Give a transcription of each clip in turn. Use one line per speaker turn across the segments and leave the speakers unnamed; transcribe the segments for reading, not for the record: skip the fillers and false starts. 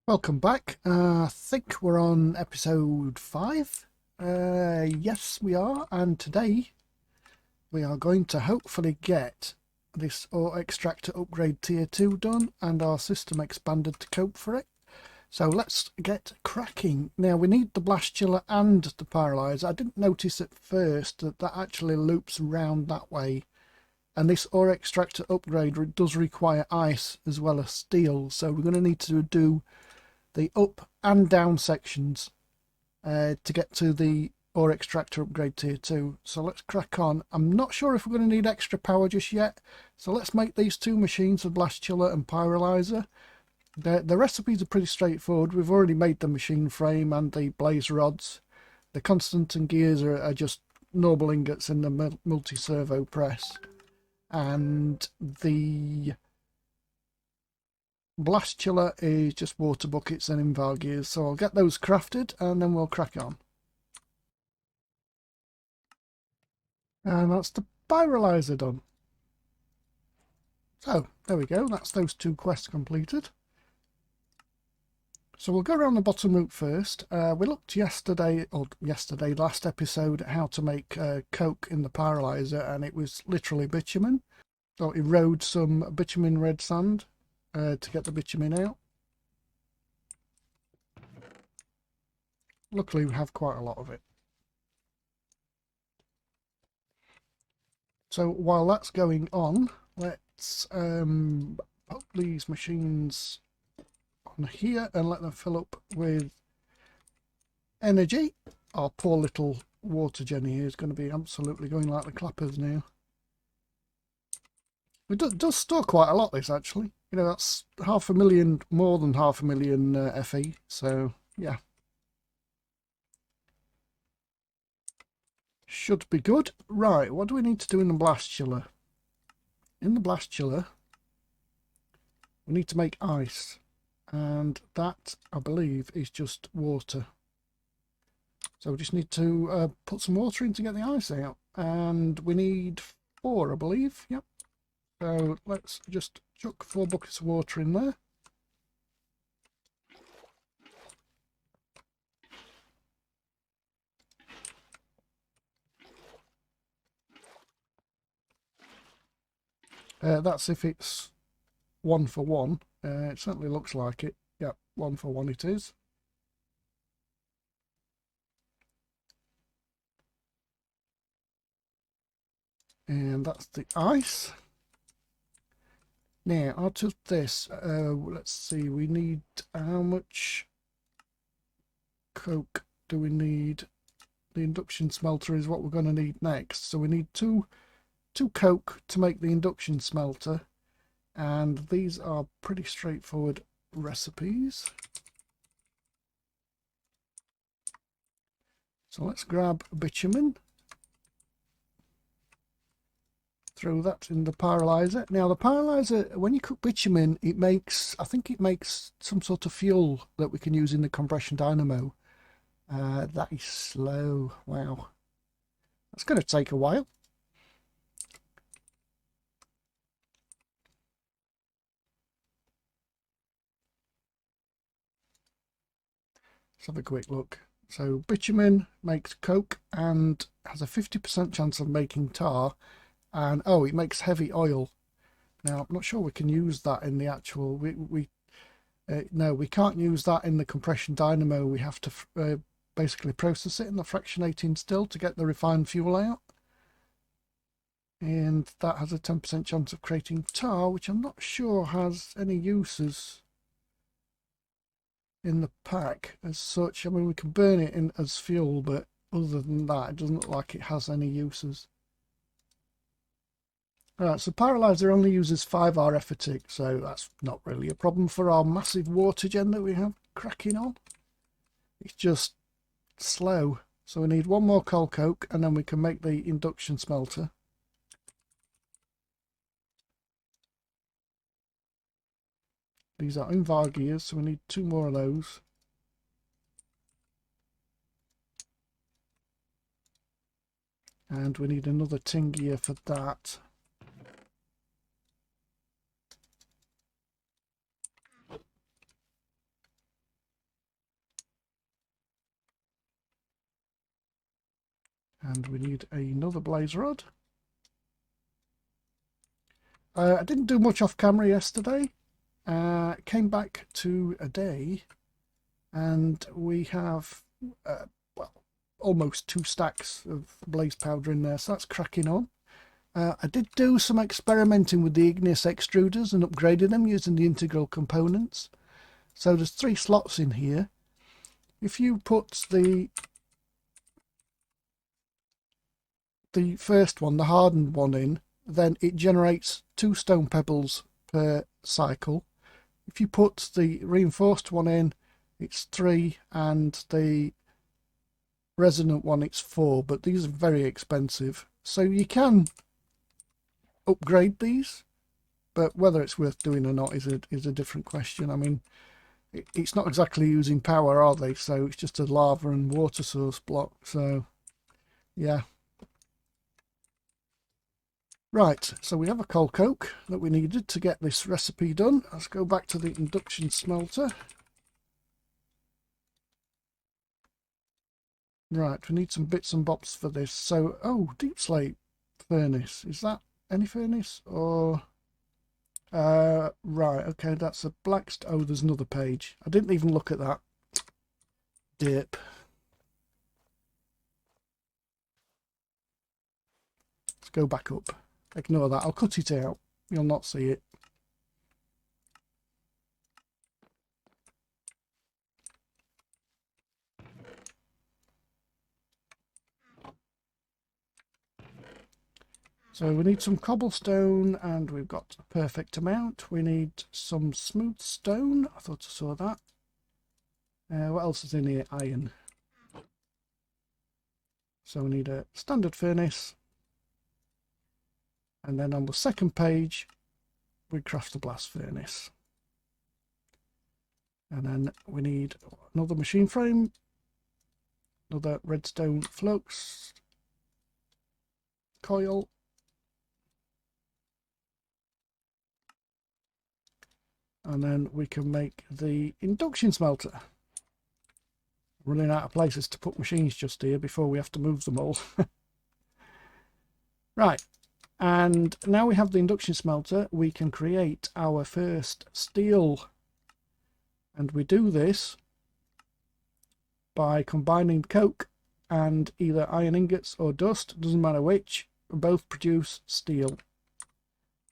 Welcome back. I think we're on episode 5. Yes, we are. And today we are going to hopefully get this ore extractor upgrade tier 2 done and our system expanded to cope for it. So let's get cracking. Now we need the blast chiller and the pyrolyser. I didn't notice at first that that actually loops around that way. And this ore extractor upgrade does require ice as well as steel. So we're going to need to do the up and down sections to get to the ore extractor upgrade tier 2. So let's crack on. I'm not sure if we're going to need extra power just yet, so let's make these two machines, the blast chiller and pyrolyser. The recipes are pretty straightforward. We've already made the machine frame and the blaze rods. The constant and gears are just normal ingots in the multi-servo press, and the blast chiller is just water buckets and invar gears. So I'll get those crafted and then we'll crack on. And that's the pyrolyser done. So there we go, that's those two quests completed. So we'll go around the bottom route first. We looked last episode, at how to make coke in the pyrolyser, and it was literally bitumen. So erode some bitumen red sand to get the bitumen out. Luckily we have quite a lot of it. So while that's going on, let's put these machines on here and let them fill up with energy. Our poor little water Jenny here is going to be absolutely going like the clappers now. It does store quite a lot, this, actually. You know, that's more than 500,000 FE, so yeah. Should be good. Right, what do we need to do in the blast chiller? In the blast chiller, we need to make ice, and that, I believe, is just water. So we just need to put some water in to get the ice out, and we need 4, I believe. Yep. So let's just chuck 4 buckets of water in there. That's if it's 1 for 1. It certainly looks like it. Yep, 1 for 1 it is. And that's the ice. Now, out of this, let's see, we need, how much coke do we need? The induction smelter is what we're going to need next. So we need two coke to make the induction smelter. And these are pretty straightforward recipes. So let's grab bitumen. Throw that in the pyrolyser. Now the pyrolyser, when you cook bitumen, I think it makes some sort of fuel that we can use in the compression dynamo. That is slow. Wow. That's going to take a while. Let's have a quick look. So bitumen makes coke and has a 50% chance of making tar, and oh, it makes heavy oil. Now I'm not sure we can use that in the actual. No, we can't use that in the compression dynamo. We have to basically process it in the fractionating still to get the refined fuel out, and that has a 10% chance of creating tar, which I'm not sure has any uses in the pack as such. I mean, we can burn it in as fuel, but other than that, it doesn't look like it has any uses. Alright, so Pyrolyser only uses 5 RF a tick, so that's not really a problem for our massive water gen that we have cracking on. It's just slow. So we need 1 more coal coke and then we can make the induction smelter. These are invar gears, so we need 2 more of those. And we need another tin gear for that. And we need another blaze rod. I didn't do much off camera yesterday. Came back to a day and we have well, almost 2 stacks of blaze powder in there, so that's cracking on. I did do some experimenting with the Igneous extruders and upgraded them using the integral components. So there's 3 slots in here. If you put the first one, the hardened one, in, then it generates 2 stone pebbles per cycle. If you put the reinforced one in, it's 3, and the resonant one, it's 4, but these are very expensive. So you can upgrade these, but whether it's worth doing or not is a different question. I mean, it's not exactly using power, are they? So it's just a lava and water source block. So yeah. Right, so we have a coal coke that we needed to get this recipe done. Let's go back to the induction smelter. Right, we need some bits and bobs for this. So, oh, deep slate furnace. Is that any furnace or... right, okay, that's a black... Oh, there's another page. I didn't even look at that. Dip. Let's go back up. Ignore that. I'll cut it out. You'll not see it. So we need some cobblestone, and we've got a perfect amount. We need some smooth stone. I thought I saw that. What else is in here? Iron. So we need a standard furnace. And then on the second page, we craft the blast furnace. And then we need another machine frame, another redstone flux coil, and then we can make the induction smelter. Running out of places to put machines just here before we have to move them all. Right, and now we have the induction smelter, we can create our first steel. And we do this by combining coke and either iron ingots or dust, doesn't matter which, both produce steel.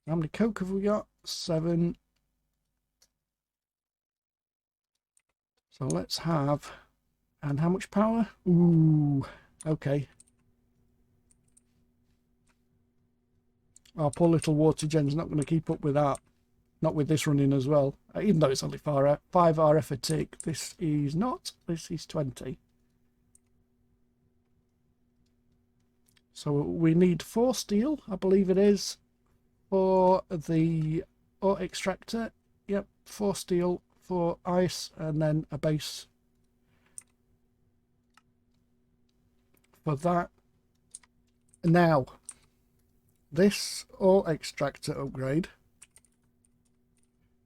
How many coke have we got? 7. So let's have, and how much power? Ooh, okay. Our poor little water gen's not going to keep up with that. Not with this running as well. Even though it's only 5 RF a tick. This is not. This is 20. So we need 4 steel, I believe it is, for the ore extractor. Yep, 4 steel, 4 ice, and then a base for that. Now, this ore extractor upgrade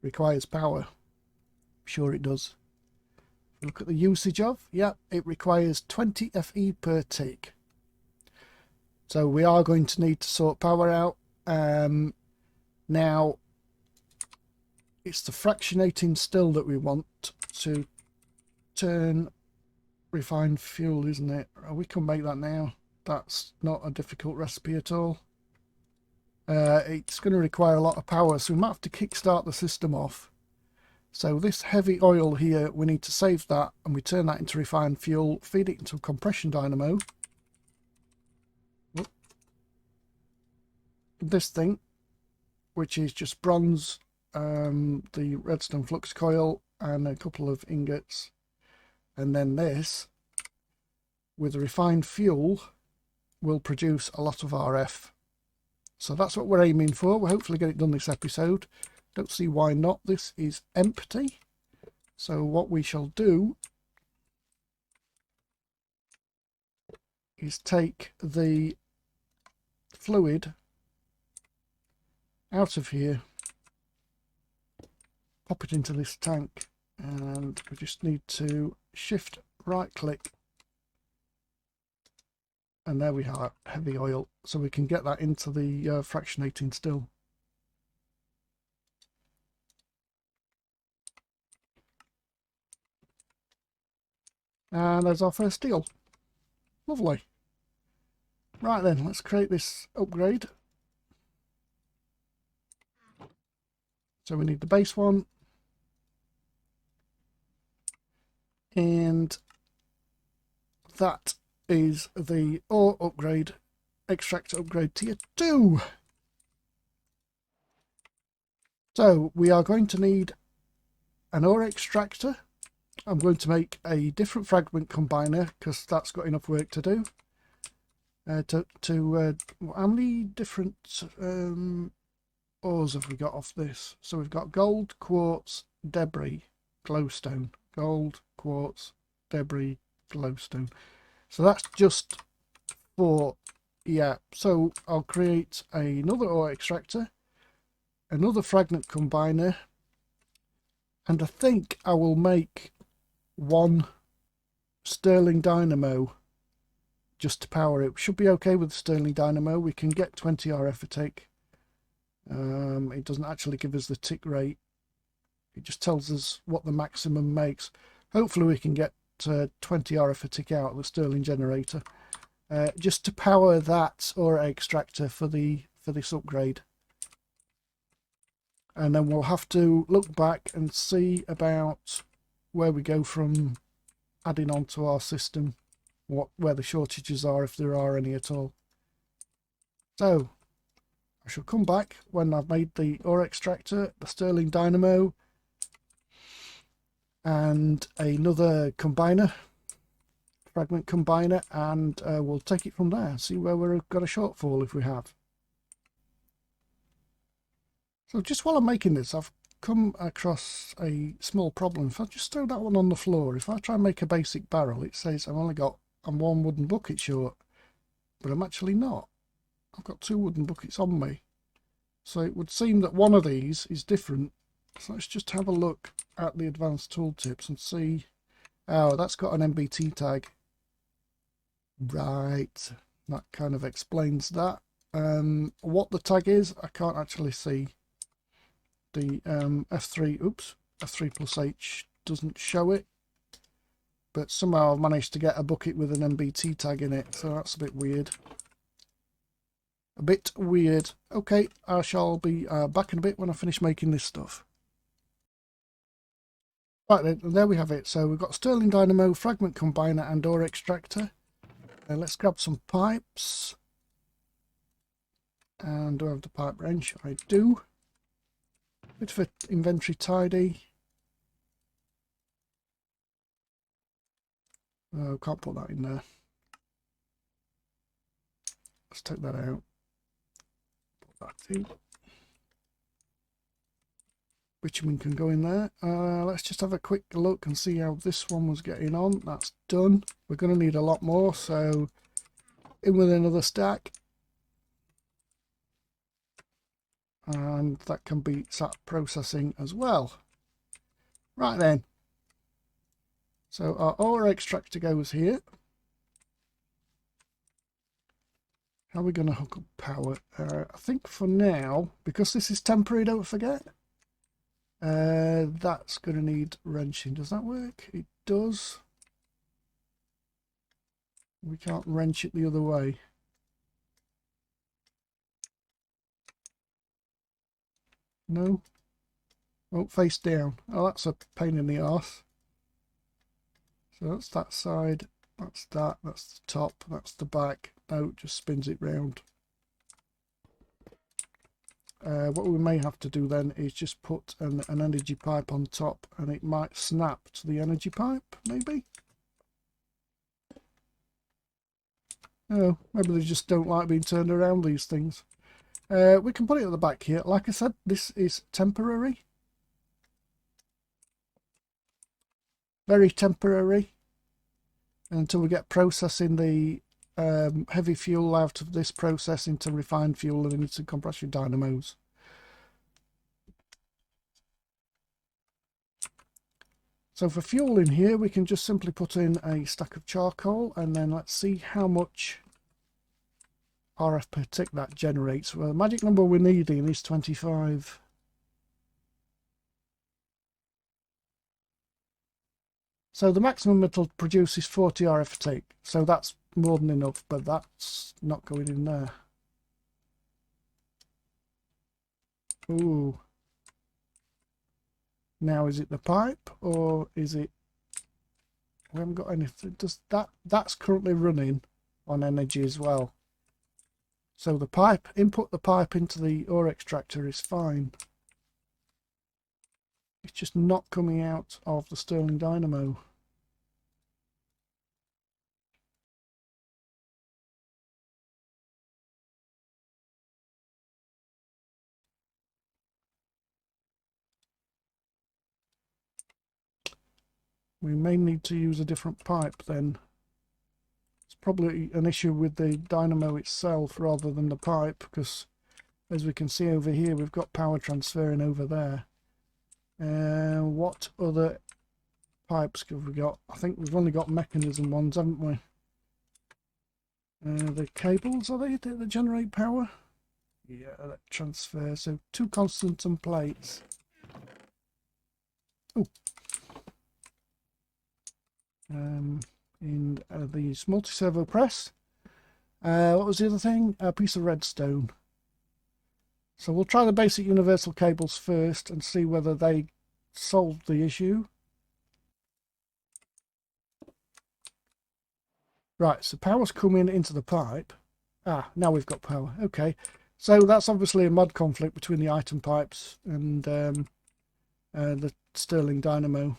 requires power. Sure it does. Look at the usage of. Yep, it requires 20 FE per tick. So we are going to need to sort power out. Now, it's the fractionating still that we want to turn refined fuel, isn't it? We can make that now. That's not a difficult recipe at all. It's going to require a lot of power, so we might have to kickstart the system off. So this heavy oil here, we need to save that, and we turn that into refined fuel, feed it into a compression dynamo. This thing, which is just bronze, the redstone flux coil, and a couple of ingots. And then this, with the refined fuel, will produce a lot of RF. So that's what we're aiming for. We'll hopefully get it done this episode. Don't see why not. This is empty. So what we shall do is take the fluid out of here, pop it into this tank, and we just need to shift right click And there we are, heavy oil. So we can get that into the fractionating still. And there's our first steel. Lovely. Right then, let's create this upgrade. So we need the base one. And that is the ore upgrade, extractor upgrade tier 2. So we are going to need an ore extractor. I'm going to make a different fragment combiner because that's got enough work to do. How many different ores have we got off this? So we've got gold, quartz, debris, glowstone. Gold, quartz, debris, glowstone. So that's just 4. Yeah, so I'll create another ore extractor, another fragment combiner, and I think I will make one Stirling dynamo just to power it. Should be okay with the Stirling dynamo. We can get 20 RF a tick. It doesn't actually give us the tick rate. It just tells us what the maximum makes. Hopefully we can get 20 RF a tick out of the Stirling generator. Just to power that ore extractor for this upgrade. And then we'll have to look back and see about where we go from adding on to our system, where the shortages are, if there are any at all. So I shall come back when I've made the ore extractor, the Stirling dynamo, and another combiner, fragment combiner, and we'll take it from there, see where we've got a shortfall if we have. So just while I'm making this, I've come across a small problem. If I just throw that one on the floor, if I try and make a basic barrel, it says I'm 1 wooden bucket short, but I'm actually not. I've got 2 wooden buckets on me. So it would seem that one of these is different. So let's just have a look at the advanced tooltips and see. Oh, that's got an MBT tag. Right, that kind of explains that. What the tag is, I can't actually see. The F3 plus H doesn't show it, but somehow I've managed to get a bucket with an MBT tag in it, so that's a bit weird. Okay, I shall be back in a bit when I finish making this stuff. Right then, there we have it. So we've got Stirling dynamo, fragment combiner, and ore extractor. Let's grab some pipes. And do I have the pipe wrench? I do. Bit of an inventory tidy. Oh, can't put that in there. Let's take that out. Put that in. Bitumen can go in there. Let's just have a quick look and see how this one was getting on. That's done. We're going to need a lot more, so in with another stack. And that can be sat processing as well. Right then. So our ore extractor goes here. How are we going to hook up power? I think for now, because this is temporary, don't forget, that's going to need wrenching. Does that work? It does. We can't wrench it the other way. No. Oh, face down. Oh, that's a pain in the arse. So that's that side. That's that. That's the top. That's the back. No, it just spins it round. What we may have to do then is just put an energy pipe on top, and it might snap to the energy pipe, maybe? Oh, maybe they just don't like being turned around, these things. We can put it at the back here. Like I said, this is temporary. Very temporary. Until we get processing the heavy fuel out of this process into refined fuel and into compression dynamos. So for fuel in here, we can just simply put in a stack of charcoal, and then let's see how much RF per tick that generates. Well, the magic number we're needing is 25. So the maximum it'll produce is 40 RF per tick. So that's more than enough, but that's not going in there. Ooh. Now is it the pipe or is it... We haven't got anything. Does that's currently running on energy as well. So the pipe, input the pipe into the ore extractor is fine. It's just not coming out of the Stirling dynamo. We may need to use a different pipe then. It's probably an issue with the dynamo itself rather than the pipe, because as we can see over here, we've got power transferring over there. What other pipes have we got? I think we've only got mechanism ones, haven't we? The cables, are they that generate power? Yeah, that transfer. So 2 constant plates. Oh. And the multi-servo press. What was the other thing? A piece of redstone. So we'll try the basic universal cables first and see whether they solve the issue. Right, so power's coming into the pipe. Ah, now we've got power. Okay, so that's obviously a mod conflict between the item pipes and the Stirling dynamo.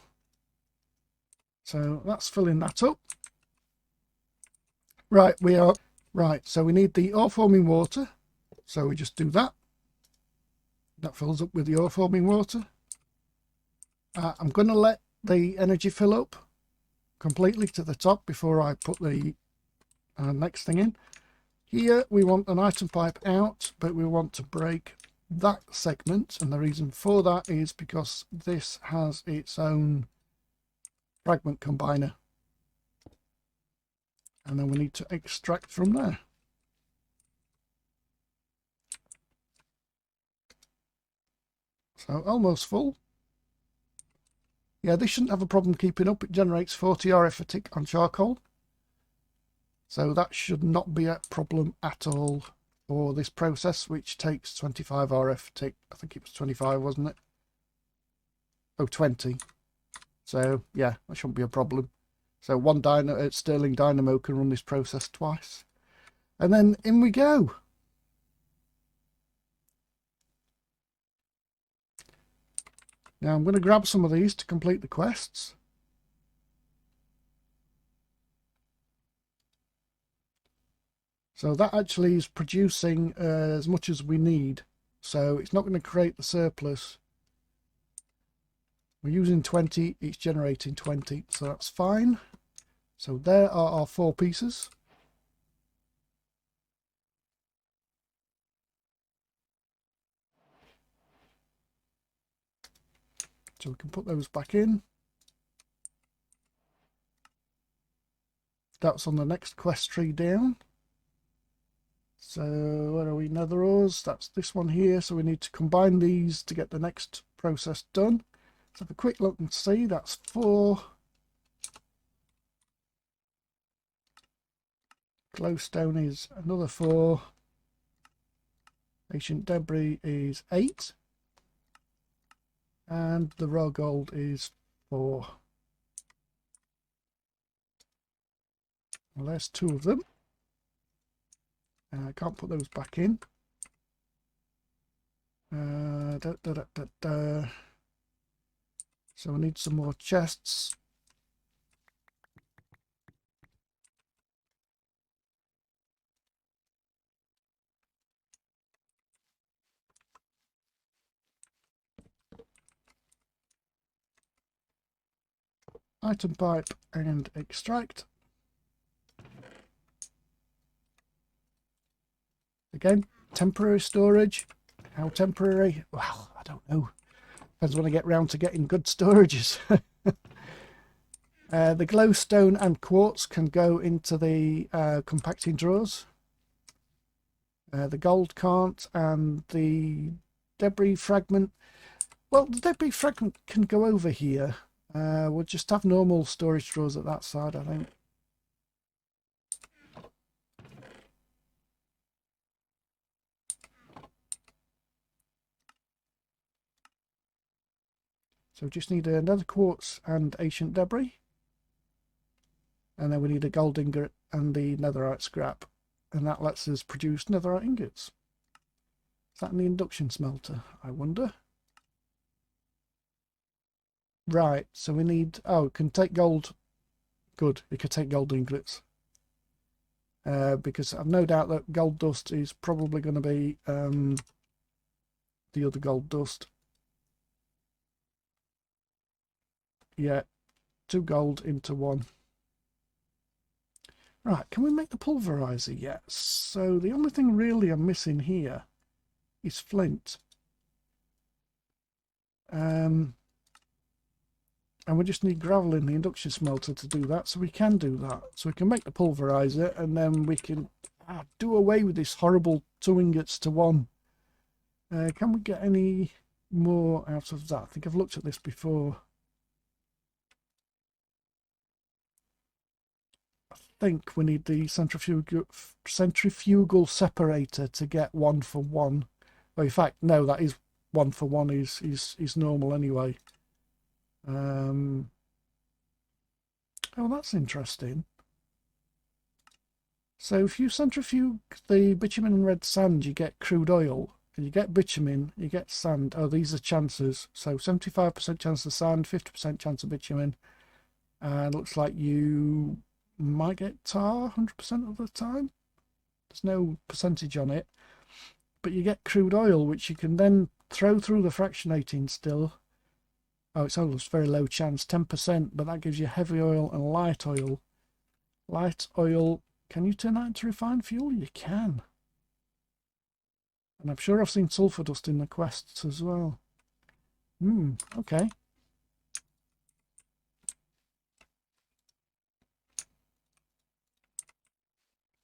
So that's filling that up. Right, so we need the ore forming water. So we just do that. That fills up with the ore forming water. I'm going to let the energy fill up completely to the top before I put the next thing in. Here we want an item pipe out, but we want to break that segment, and the reason for that is because this has its own fragment combiner, and then we need to extract from there. So almost full. Yeah, this shouldn't have a problem keeping up. It generates 40 RF a tick on charcoal, so that should not be a problem at all for this process, which takes 25 RF a tick. I think it was 25, wasn't it? Oh, 20. So yeah, that shouldn't be a problem. So one Stirling dynamo can run this process twice, and then in we go. Now I'm going to grab some of these to complete the quests. So that actually is producing as much as we need. So it's not going to create the surplus. We're using 20, it's generating 20, so that's fine. So there are our 4 pieces. So we can put those back in. That's on the next quest tree down. So where are we? Nether ores. That's this one here. So we need to combine these to get the next process done. Let's have a quick look and see. That's 4. Glowstone is another 4. Ancient debris is 8. And the raw gold is 4. Well, there's 2 of them. I can't put those back in. So I need some more chests. Item pipe and extract. Again, temporary storage. How temporary? Well, I don't know. Depends when I get round to getting good storages. The glowstone and quartz can go into the compacting drawers. The gold can't, and the debris fragment, well, the debris fragment can go over here. We'll just have normal storage drawers at that side, I think. So we just need another quartz and ancient debris. And then we need a gold ingot and the netherite scrap. And that lets us produce netherite ingots. Is that in the induction smelter, I wonder? Right, so we need... Oh, it can take gold. Good, it can take gold ingots. Because I've no doubt that gold dust is probably going to be the other gold dust. Yeah, 2 gold into 1. Right, can we make the pulverizer yet? So the only thing really I'm missing here is flint. And we just need gravel in the induction smelter to do that, so we can do that. So we can make the pulverizer, and then we can do away with this horrible 2 ingots to 1. Can we get any more out of that? I think I've looked at this before. I think we need the centrifugal separator to get 1 for 1. Well, in fact, no, that is 1 for 1 is normal anyway. Oh, that's interesting. So if you centrifuge the bitumen and red sand, you get crude oil. And you get bitumen, you get sand. Oh, these are chances. So 75% chance of sand, 50% chance of bitumen. And looks like you might get tar 100% of the time. There's no percentage on it. But you get crude oil, which you can then throw through the fractionating still. Oh, it's almost very low chance, 10%, but that gives you heavy oil and light oil. Light oil, can you turn that into refined fuel? You can. And I'm sure I've seen sulfur dust in the quests as well. Okay.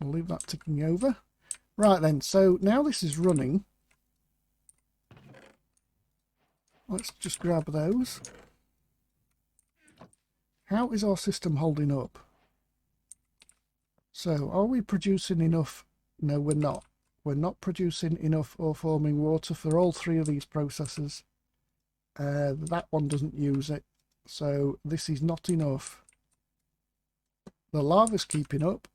We'll leave that ticking over. Right then, so now this is running. Let's just grab those. How is our system holding up? So, are we producing enough? No, we're not. We're not producing enough ore forming water for all 3 of these processes. That one doesn't use it. So this is not enough. The lava's keeping up.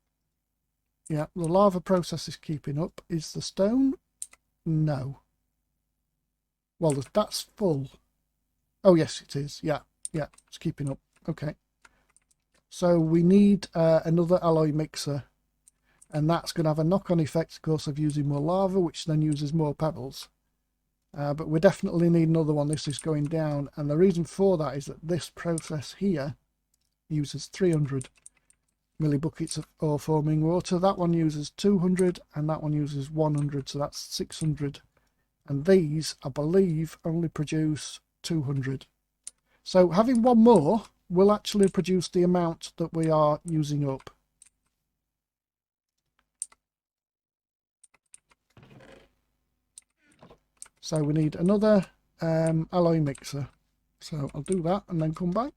Yeah, the lava process is keeping up. Is the stone? No. Well, that's full. Oh, yes, it is. Yeah, it's keeping up. Okay. So we need another alloy mixer. And that's going to have a knock-on effect, of course, of using more lava, which then uses more pebbles. But we definitely need another one. This is going down. And the reason for that is that this process here uses 300 millibuckets of ore forming water. That one uses 200 and that one uses 100, so that's 600. And these, I believe, only produce 200. So having one more will actually produce the amount that we are using up. So we need another alloy mixer. So I'll do that and then come back.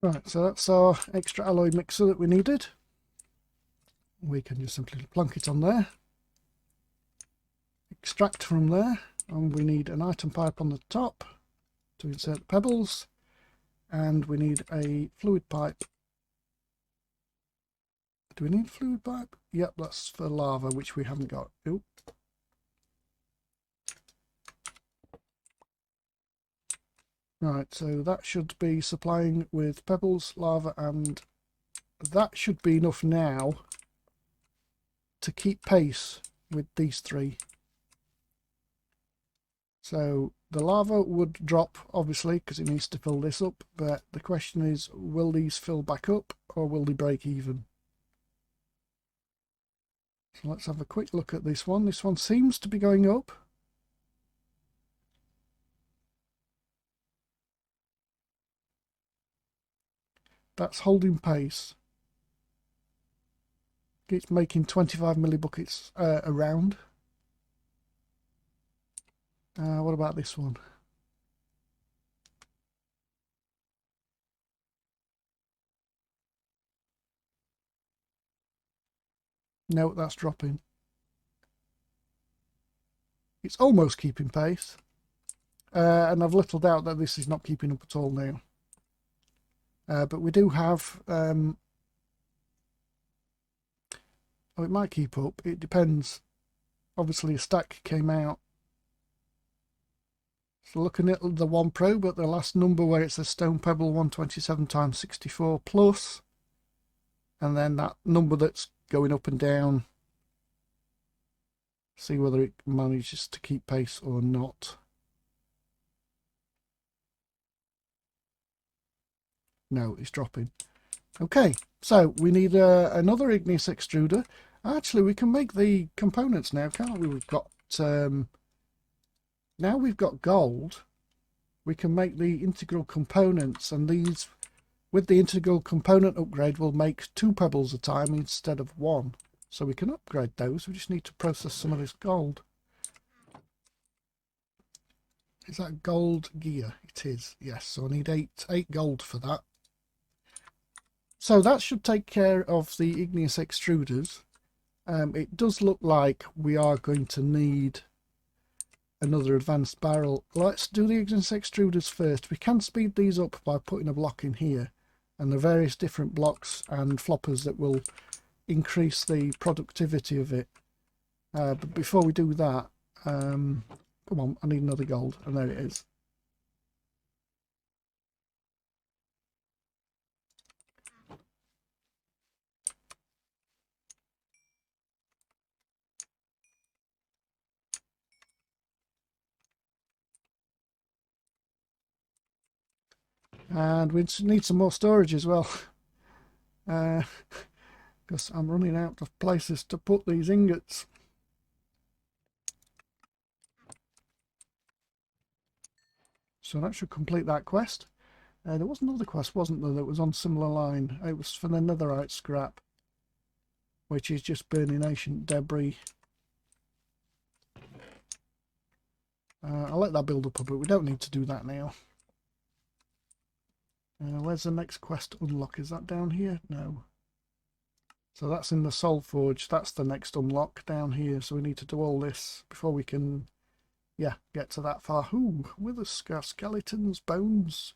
Right, so that's our extra alloy mixer that we needed. We can just simply plonk it on there. Extract from there, and we need an item pipe on the top to insert the pebbles, and we need a fluid pipe. Do we need a fluid pipe? Yep, that's for lava, which we haven't got. Oop. Right, so that should be supplying with pebbles, lava, and that should be enough now to keep pace with these 3. So the lava would drop, obviously, because it needs to fill this up, but the question is, will these fill back up or will they break even? So let's have a quick look at this one. This one seems to be going up. That's holding pace. It's making 25 millibuckets a round. What about this one? No, that's dropping. It's almost keeping pace. And I've little doubt that this is not keeping up at all now. But we do have... oh, it might keep up. It depends. Obviously, a stack came out. So looking at the 1 Pro, but the last number where it says Stone Pebble 127 times 64 plus, and then that number that's going up and down. See whether it manages to keep pace or not. No, it's dropping. Okay, so we need another Igneous extruder. Actually, we can make the components now, can't we? We've got now we've got gold. We can make the integral components, and these, with the integral component upgrade, will make 2 pebbles a time instead of 1. So we can upgrade those. We just need to process some of this gold. Is that gold gear? It is, yes. So I need 8 gold for that. So that should take care of the Igneous extruders. It does look like we are going to need another advanced barrel. Let's do the Igneous extruders first. We can speed these up by putting a block in here, and the various different blocks and floppers that will increase the productivity of it. But before we do that, come on, I need another gold, and there it is. And we need some more storage as well, because I'm running out of places to put these ingots. So that should complete that quest. There was another quest, wasn't there, that was on similar line. It was for the netherite scrap, which is just burning ancient debris. I'll let that build up a bit. We don't need to do that now. Where's the next quest unlock? Is that down here? No. So that's in the Soul Forge. That's the next unlock down here. So we need to do all this before we can, yeah, get to that far. Ooh, wither skeletons, bones,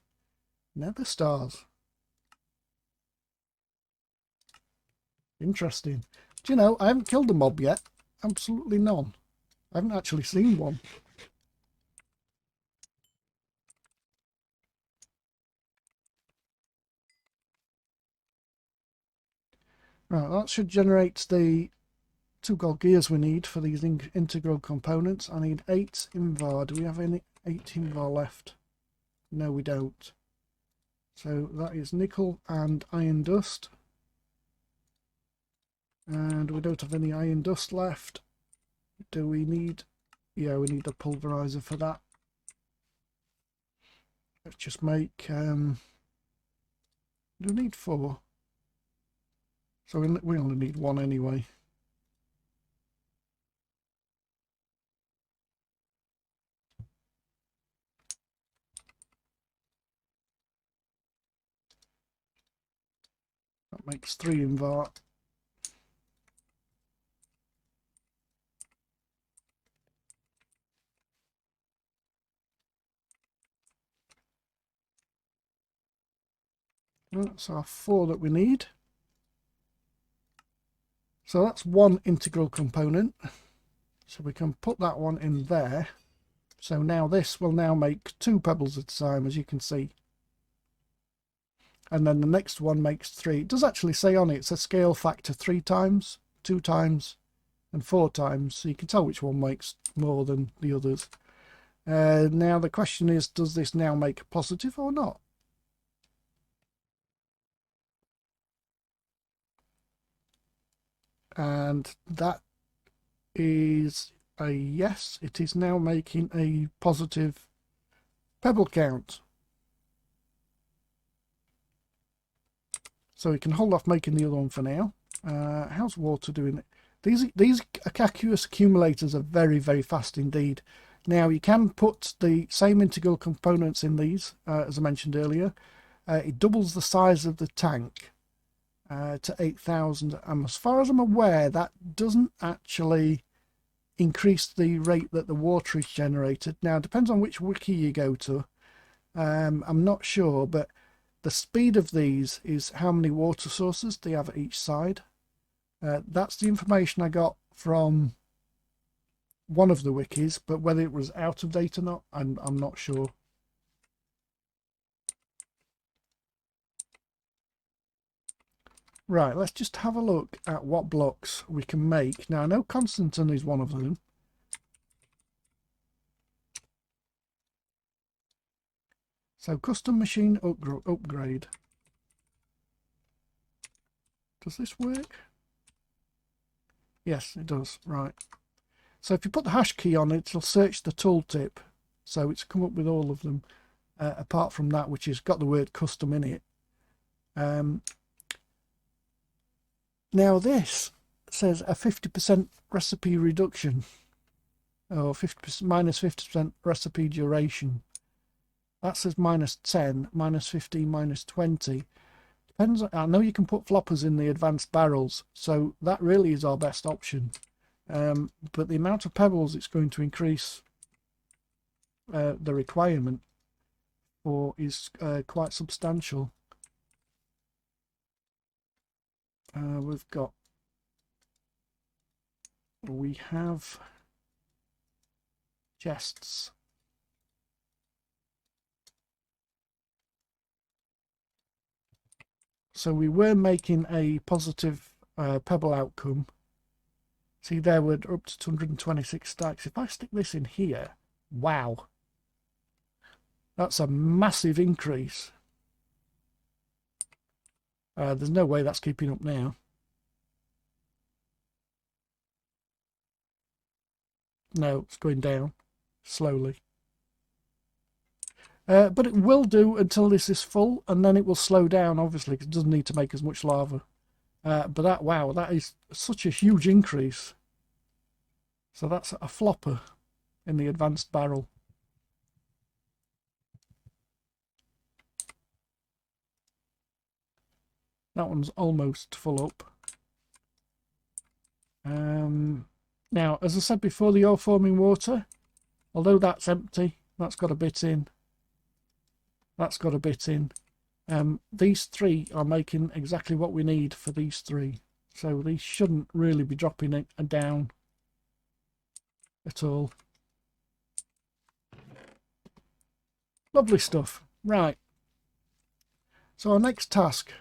nether stars. Interesting. Do you know, I haven't killed a mob yet. Absolutely none. I haven't actually seen one. Right, that should generate the 2 gold gears we need for these integral components. I need 8 invar. Do we have any 8 invar left? No, we don't. So that is nickel and iron dust. And we don't have any iron dust left. Do we need... yeah, we need a pulverizer for that. Let's just make... do we need 4? So we only need 1 anyway. That makes 3 invar. That's our 4 that we need. So that's 1 integral component. So we can put that one in there. So now this will now make 2 pebbles at a time, as you can see. And then the next one makes 3. It does actually say on it, it's a scale factor 3 times, 2 times, and 4 times. So you can tell which one makes more than the others. Now the question is, does this now make positive or not? And that is a yes. It is now making a positive pebble count. So we can hold off making the other one for now. How's water doing it? These aqueous accumulators are very, very fast indeed. Now you can put the same integral components in these, as I mentioned earlier. It doubles the size of the tank to 8,000. As far as I'm aware, that doesn't actually increase the rate that the water is generated. Now it depends on which wiki you go to. I'm not sure, but the speed of these is how many water sources they have at each side. That's the information I got from one of the wikis, but whether it was out of date or not, I'm not sure. Right, let's just have a look at what blocks we can make. Now I know Constantin is one of them. So custom machine upgrade. Does this work? Yes, it does. Right. So if you put the hash key on it, it'll search the tooltip. So it's come up with all of them, apart from that which has got the word custom in it. Now this says a 50% recipe reduction, or 50% minus 50% recipe duration. That says minus 10, minus 15, minus 20. Depends. I know you can put floppers in the advanced barrels, so that really is our best option. But the amount of pebbles it's going to increase the requirement for is quite substantial. We have chests. So we were making a positive pebble outcome. See there, we're up to 226 stacks. If I stick this in here, wow, that's a massive increase. There's no way that's keeping up now. No, it's going down slowly. But it will do until this is full, and then it will slow down, obviously, because it doesn't need to make as much lava. But that, wow, that is such a huge increase. So that's a flopper in the advanced barrel. That one's almost full up. Now, as I said before, the ore forming water, although that's empty, that's got a bit in. That's got a bit in. These three are making exactly what we need for these three. So these shouldn't really be dropping it down at all. Lovely stuff. Right. So our next task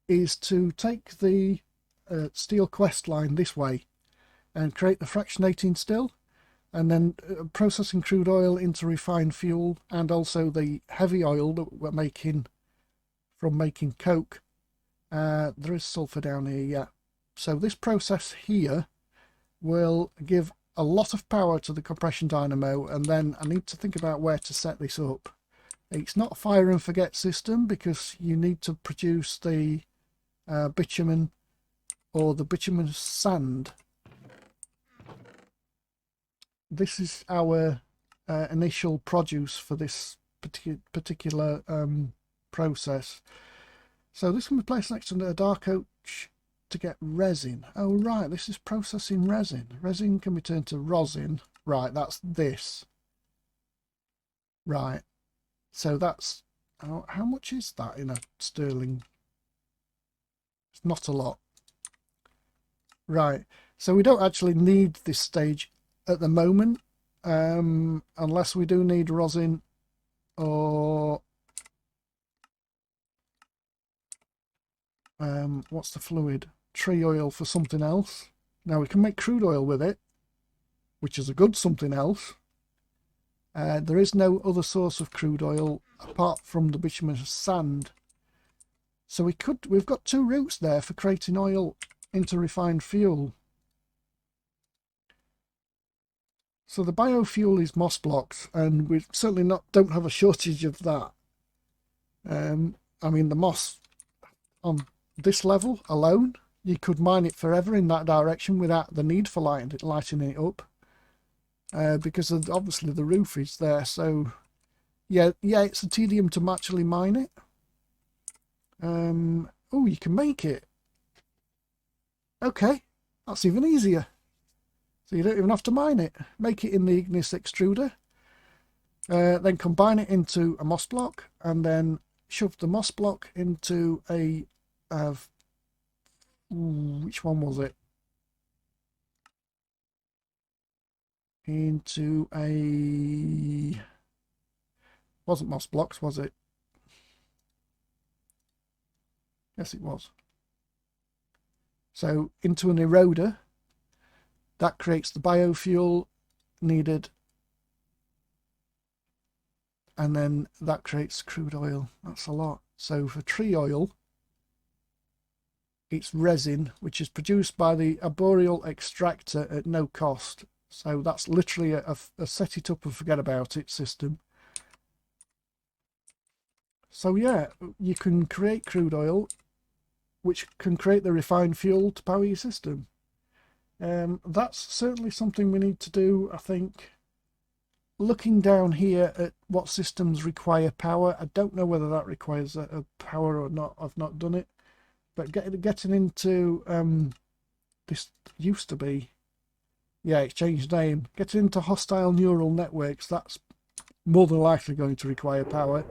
is to take the steel quest line this way and create the fractionating still, and then processing crude oil into refined fuel, and also the heavy oil that we're making from making coke. There is sulfur down here, yeah. So this process here will give a lot of power to the compression dynamo, and then I need to think about where to set this up. It's not a fire and forget system, because you need to produce the bitumen or the bituminous sand. This is our initial produce for this particular process. So this can be placed next to a dark oak to get resin. Oh right, this is processing resin. Resin can be turned to rosin. Right, that's this. Right, so that's how much is that in a sterling? It's not a lot. Right, so we don't actually need this stage at the moment, unless we do need rosin or what's the fluid? Tree oil for something else. Now we can make crude oil with it, which is a good something else. There is no other source of crude oil apart from the bituminous sand. So we've got two routes there for creating oil into refined fuel. So the biofuel is moss blocks, and we certainly don't have a shortage of that. I mean, the moss on this level alone, you could mine it forever in that direction without the need for lighting it up, because obviously the roof is there. So yeah, it's a tedium to actually mine it. Oh, you can make it. Okay, that's even easier. So you don't even have to mine it. Make it in the Igneous extruder. Then combine it into a moss block, and then shove the moss block into a which one was it? Into a... wasn't moss blocks, was it? Yes, it was. So into an eroder. That creates the biofuel needed, and then that creates crude oil. That's a lot. So for tree oil, it's resin, which is produced by the arboreal extractor at no cost. So that's literally a set it up and forget about it system. So yeah, you can create crude oil, which can create the refined fuel to power your system. That's certainly something we need to do, I think. Looking down here at what systems require power, I don't know whether that requires a power or not. I've not done it. But getting into this used to be, yeah, it's changed name. Getting into hostile neural networks, that's more than likely going to require power.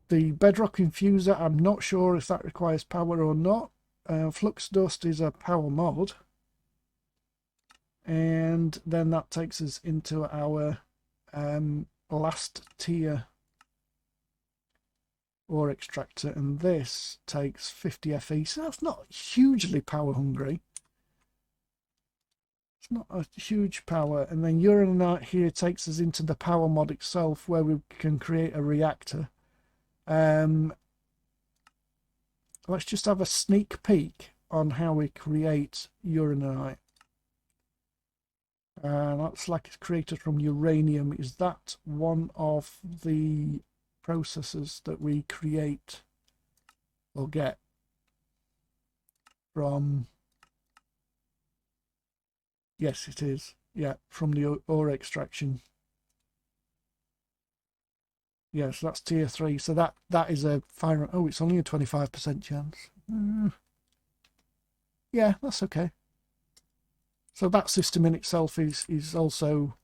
The bedrock infuser, I'm not sure if that requires power or not. Flux dust is a power mod. And then that takes us into our last tier ore extractor, and this takes 50 FE, so that's not hugely power hungry. It's not a huge power. And then uranite here takes us into the power mod itself, where we can create a reactor. Let's just have a sneak peek on how we create uranite. That's like it's created from uranium. Is that one of the processes that we create or get from? Yes, it is. Yeah, from the ore extraction. Yes, that's tier 3. So that is a fire. Oh, it's only a 25% chance. Yeah, that's okay. So that system in itself is also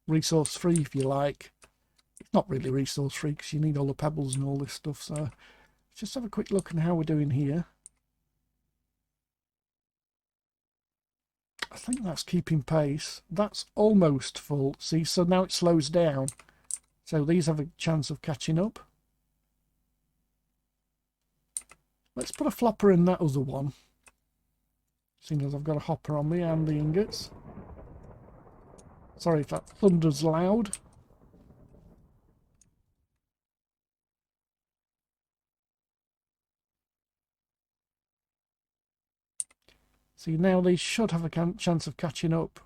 resource free, if you like. It's not really resource free because you need all the pebbles and all this stuff. So let's just have a quick look at how we're doing here. I think that's keeping pace. That's almost full. See, so now it slows down. So these have a chance of catching up. Let's put a flopper in that other one, seeing as I've got a hopper on me and the ingots. Sorry if that thunder's loud. See, now they should have a chance of catching up.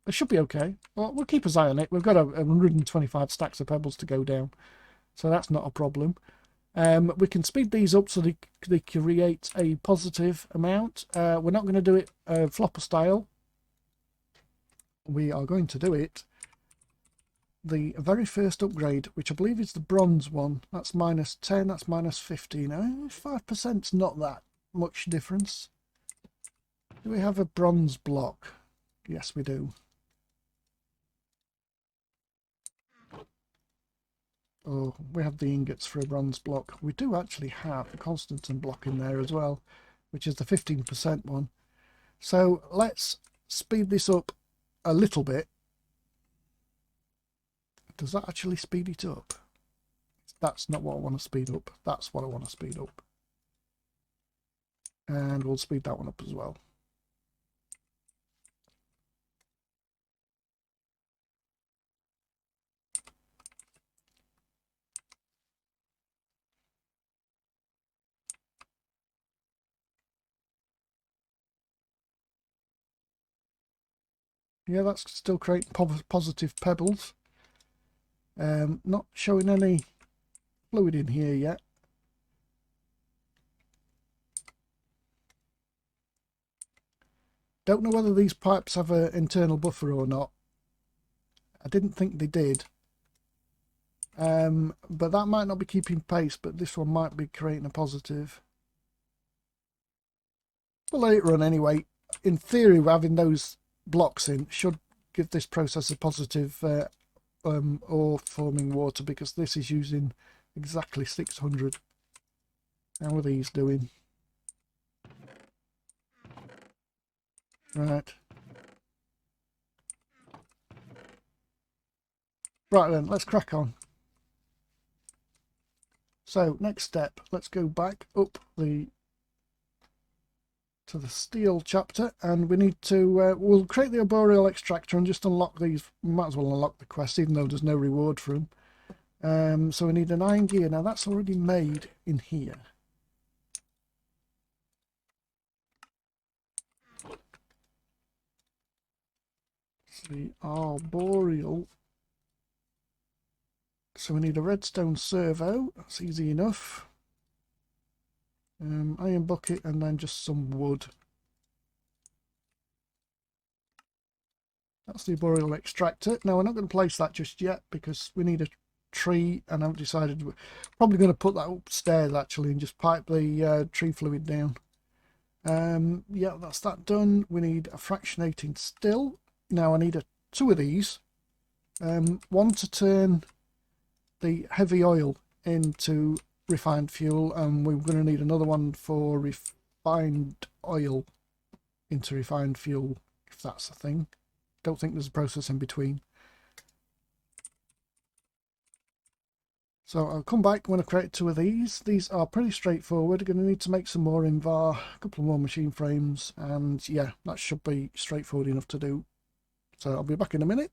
They should be okay. Well, we'll keep an eye on it. We've got 125 stacks of pebbles to go down, so that's not a problem. We can speed these up so they create a positive amount. We're not going to do it flopper style. We are going to do it the very first upgrade, which I believe is the bronze one. That's -10, that's -15. 5%'s not that much difference. Do we have a bronze block? Yes, we do. Oh, we have the ingots for a bronze block. We do actually have a Constantan block in there as well, which is the 15% one. So let's speed this up a little bit. Does that actually speed it up? That's not what I want to speed up. That's what I want to speed up. And we'll speed that one up as well. Yeah, that's still creating positive pebbles. Not showing any fluid in here yet. Don't know whether these pipes have an internal buffer or not. I didn't think they did. But that might not be keeping pace, but this one might be creating a positive. We'll let it run anyway. In theory, having those blocks in should give this process a positive ore forming water, because this is using exactly 600. How are these doing? Right. Right then, let's crack on. So next step, let's go back up to the steel chapter, and we need to we'll create the arboreal extractor and just unlock these. We might as well unlock the quest, even though there's no reward for them. So we need an iron gear. Now that's already made in here. It's the arboreal. So we need a redstone servo. That's easy enough. Iron bucket, and then just some wood. That's the arboreal extractor. Now we're not going to place that just yet because we need a tree, and I've decided we're probably going to put that upstairs actually and just pipe the tree fluid down. Yeah, that's that done. We need a fractionating still. Now I need two of these. One to turn the heavy oil into refined fuel, and we're going to need another one for refined oil into refined fuel, if that's a thing. Don't think there's a process in between. So I'll come back when I create two of these. These are pretty straightforward. We're going to need to make some more invar, a couple more machine frames, and yeah, that should be straightforward enough to do. So I'll be back in a minute.